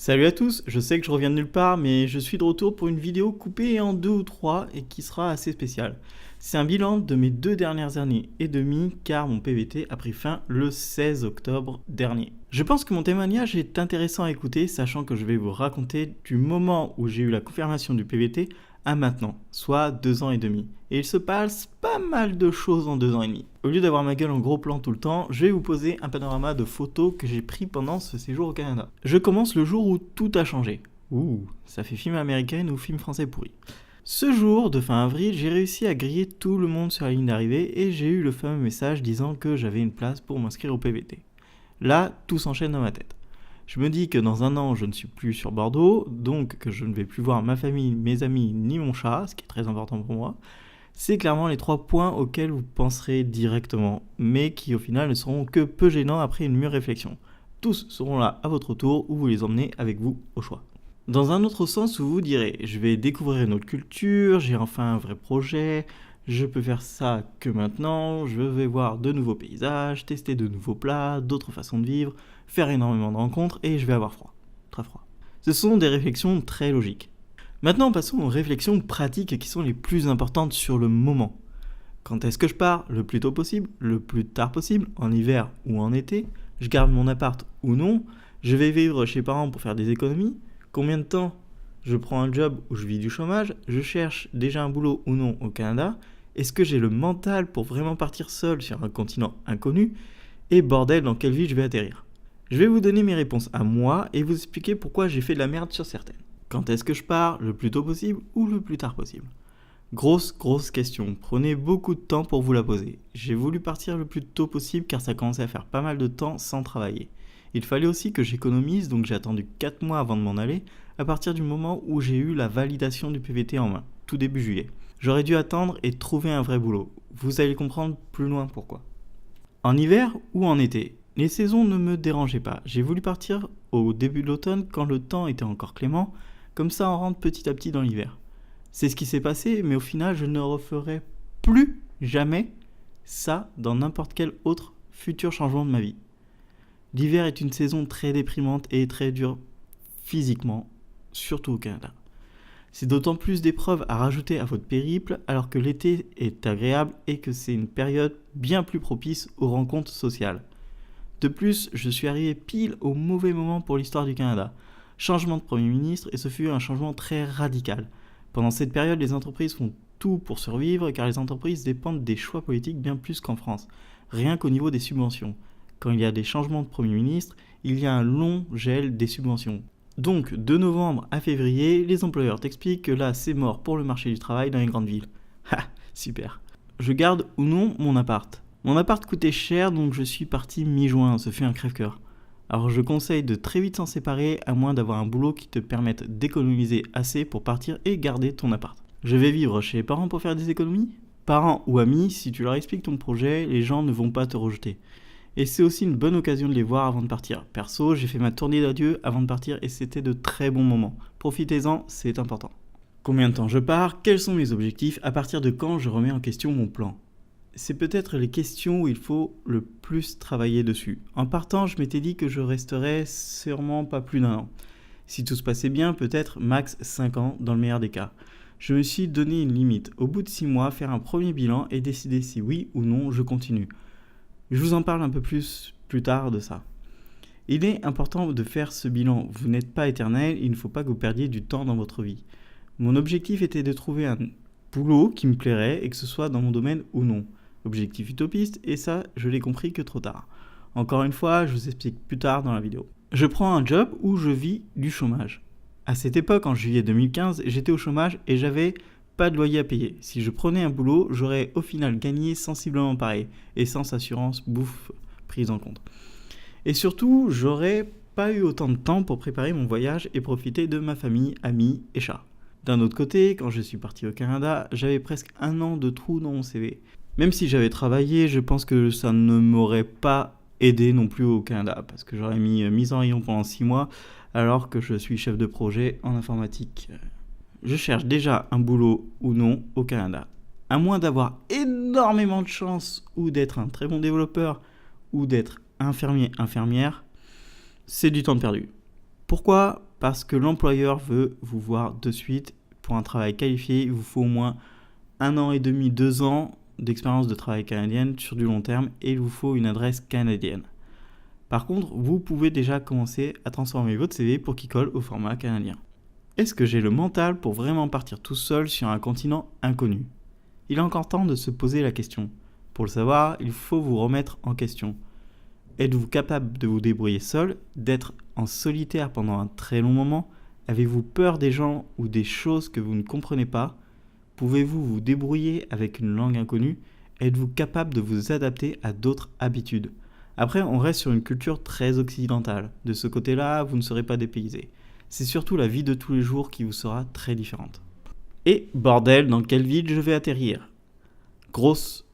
Salut à tous, je sais que je reviens de nulle part, mais je suis de retour pour une vidéo coupée en 2 ou 3 et qui sera assez spéciale. C'est un bilan de mes 2 dernières années et demie car mon PVT a pris fin le 16 octobre dernier. Je pense que mon témoignage est intéressant à écouter, sachant que je vais vous raconter du moment où j'ai eu la confirmation du PVT à maintenant, soit 2 ans et demi. Et il se passe pas mal de choses en 2 ans et demi. Au lieu d'avoir ma gueule en gros plan tout le temps, je vais vous poser un panorama de photos que j'ai pris pendant ce séjour au Canada. Je commence le jour où tout a changé. Ouh, ça fait film américain ou film français pourri. Ce jour de fin avril, j'ai réussi à griller tout le monde sur la ligne d'arrivée et j'ai eu le fameux message disant que j'avais une place pour m'inscrire au PVT. Là, tout s'enchaîne dans ma tête. Je me dis que dans un an, je ne suis plus sur Bordeaux, donc que je ne vais plus voir ma famille, mes amis, ni mon chat, ce qui est très important pour moi. C'est clairement les 3 points auxquels vous penserez directement, mais qui au final ne seront que peu gênants après une mûre réflexion. Tous seront là à votre tour ou vous les emmenez avec vous au choix. Dans un autre sens, vous vous direz, je vais découvrir une autre culture, j'ai enfin un vrai projet, je peux faire ça que maintenant, je vais voir de nouveaux paysages, tester de nouveaux plats, d'autres façons de vivre, faire énormément de rencontres et je vais avoir froid. Très froid. Ce sont des réflexions très logiques. Maintenant, passons aux réflexions pratiques qui sont les plus importantes sur le moment. Quand est-ce que je pars? Le plus tôt possible, le plus tard possible, en hiver ou en été? Je garde mon appart ou non? Je vais vivre chez parents pour faire des économies? Combien de temps? Je prends un job où je vis du chômage? Je cherche déjà un boulot ou non au Canada? Est-ce que j'ai le mental pour vraiment partir seul sur un continent inconnu? Et bordel, dans quelle ville je vais atterrir? Je vais vous donner mes réponses à moi et vous expliquer pourquoi j'ai fait de la merde sur certaines. Quand est-ce que je pars? Le plus tôt possible ou le plus tard possible? Grosse question. Prenez beaucoup de temps pour vous la poser. J'ai voulu partir le plus tôt possible car ça commençait à faire pas mal de temps sans travailler. Il fallait aussi que j'économise, donc j'ai attendu 4 mois avant de m'en aller, à partir du moment où j'ai eu la validation du PVT en main, tout début juillet. J'aurais dû attendre et trouver un vrai boulot. Vous allez comprendre plus loin pourquoi. En hiver ou en été, les saisons ne me dérangeaient pas. J'ai voulu partir au début de l'automne quand le temps était encore clément, comme ça on rentre petit à petit dans l'hiver. C'est ce qui s'est passé, mais au final je ne referai plus jamais ça dans n'importe quel autre futur changement de ma vie. L'hiver est une saison très déprimante et très dure physiquement, surtout au Canada. C'est d'autant plus d'épreuves à rajouter à votre périple alors que l'été est agréable et que c'est une période bien plus propice aux rencontres sociales. De plus, je suis arrivé pile au mauvais moment pour l'histoire du Canada. Changement de Premier ministre et ce fut un changement très radical. Pendant cette période, les entreprises font tout pour survivre car les entreprises dépendent des choix politiques bien plus qu'en France, rien qu'au niveau des subventions. Quand il y a des changements de Premier ministre, il y a un long gel des subventions. Donc, de novembre à février, les employeurs t'expliquent que là, c'est mort pour le marché du travail dans les grandes villes. Ha, super. Je garde ou non mon appart. Mon appart coûtait cher, donc je suis parti mi-juin, ce fut un crève-cœur. Alors je conseille de très vite s'en séparer, à moins d'avoir un boulot qui te permette d'économiser assez pour partir et garder ton appart. Je vais vivre chez les parents pour faire des économies? Parents ou amis, si tu leur expliques ton projet, les gens ne vont pas te rejeter. Et c'est aussi une bonne occasion de les voir avant de partir. Perso, j'ai fait ma tournée d'adieu avant de partir et c'était de très bons moments. Profitez-en, c'est important. Combien de temps je pars? Quels sont mes objectifs? À partir de quand je remets en question mon plan? C'est peut-être les questions où il faut le plus travailler dessus. En partant, je m'étais dit que je resterais sûrement pas plus d'1 an. Si tout se passait bien, peut-être max 5 ans dans le meilleur des cas. Je me suis donné une limite. Au bout de 6 mois, faire un premier bilan et décider si oui ou non je continue. Je vous en parle un peu plus tard de ça. Il est important de faire ce bilan. Vous n'êtes pas éternel, il ne faut pas que vous perdiez du temps dans votre vie. Mon objectif était de trouver un boulot qui me plairait et que ce soit dans mon domaine ou non. Objectif utopiste, et ça, je l'ai compris que trop tard. Encore une fois, je vous explique plus tard dans la vidéo. Je prends un job où je vis du chômage. À cette époque, en juillet 2015, j'étais au chômage et j'avais pas de loyer à payer. Si je prenais un boulot, j'aurais au final gagné sensiblement pareil, essence, assurance, bouffe prise en compte. Et surtout, j'aurais pas eu autant de temps pour préparer mon voyage et profiter de ma famille, amis et chats. D'un autre côté, quand je suis parti au Canada, j'avais presque 1 an de trou dans mon CV. Même si j'avais travaillé, je pense que ça ne m'aurait pas aidé non plus au Canada, parce que j'aurais mis mise en rayon pendant 6 mois, alors que je suis chef de projet en informatique. Je cherche déjà un boulot ou non au Canada. À moins d'avoir énormément de chance, ou d'être un très bon développeur, ou d'être infirmier, infirmière, c'est du temps de perdu. Pourquoi? Parce que l'employeur veut vous voir de suite. Pour un travail qualifié, il vous faut au moins 1 an et demi, 2 ans d'expérience de travail canadienne sur du long terme et il vous faut une adresse canadienne. Par contre, vous pouvez déjà commencer à transformer votre CV pour qu'il colle au format canadien. Est-ce que j'ai le mental pour vraiment partir tout seul sur un continent inconnu ? Il est encore temps de se poser la question. Pour le savoir, il faut vous remettre en question. Êtes-vous capable de vous débrouiller seul, d'être en solitaire pendant un très long moment ? Avez-vous peur des gens ou des choses que vous ne comprenez pas ? Pouvez-vous vous débrouiller avec une langue inconnue ? Êtes-vous capable de vous adapter à d'autres habitudes ? Après, on reste sur une culture très occidentale. De ce côté-là, vous ne serez pas dépaysé. C'est surtout la vie de tous les jours qui vous sera très différente. Et bordel, dans quelle ville je vais atterrir ? Grosse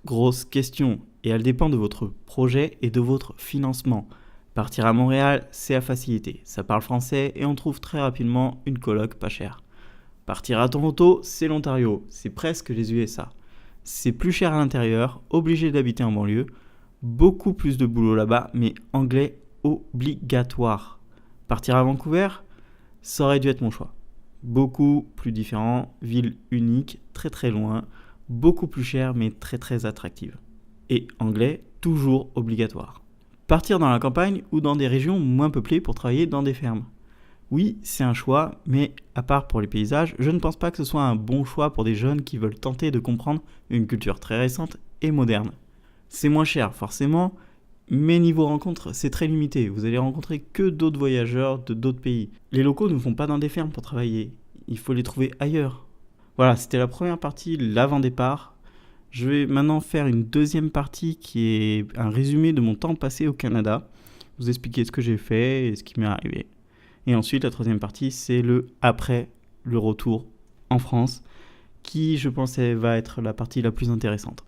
question. Et elle dépend de votre projet et de votre financement. Partir à Montréal, c'est à facilité. Ça parle français et on trouve très rapidement une coloc pas chère. Partir à Toronto, c'est l'Ontario. C'est presque les USA. C'est plus cher à l'intérieur, obligé d'habiter en banlieue. Beaucoup plus de boulot là-bas, mais anglais obligatoire. Partir à Vancouver, ça aurait dû être mon choix. Beaucoup plus différent, ville unique, très très loin, beaucoup plus cher mais très très attractive. Et anglais, toujours obligatoire. Partir dans la campagne ou dans des régions moins peuplées pour travailler dans des fermes. Oui, c'est un choix, mais à part pour les paysages, je ne pense pas que ce soit un bon choix pour des jeunes qui veulent tenter de comprendre une culture très récente et moderne. C'est moins cher, forcément, mais niveau rencontre, c'est très limité. Vous allez rencontrer que d'autres voyageurs de d'autres pays. Les locaux ne vont pas dans des fermes pour travailler. Il faut les trouver ailleurs. Voilà, c'était la première partie, l'avant-départ. Je vais maintenant faire une deuxième partie qui est un résumé de mon temps passé au Canada. Vous expliquer ce que j'ai fait et ce qui m'est arrivé. Et ensuite, la troisième partie, c'est le après le retour en France, qui, je pense, va être la partie la plus intéressante.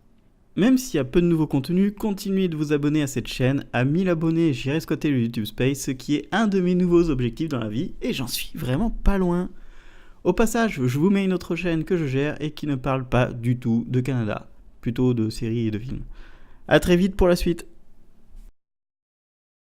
Même s'il y a peu de nouveaux contenus, continuez de vous abonner à cette chaîne. À 1000 abonnés, j'irai squatter le YouTube Space, ce qui est un de mes nouveaux objectifs dans la vie, et j'en suis vraiment pas loin. Au passage, je vous mets une autre chaîne que je gère et qui ne parle pas du tout de Canada, plutôt de séries et de films. À très vite pour la suite.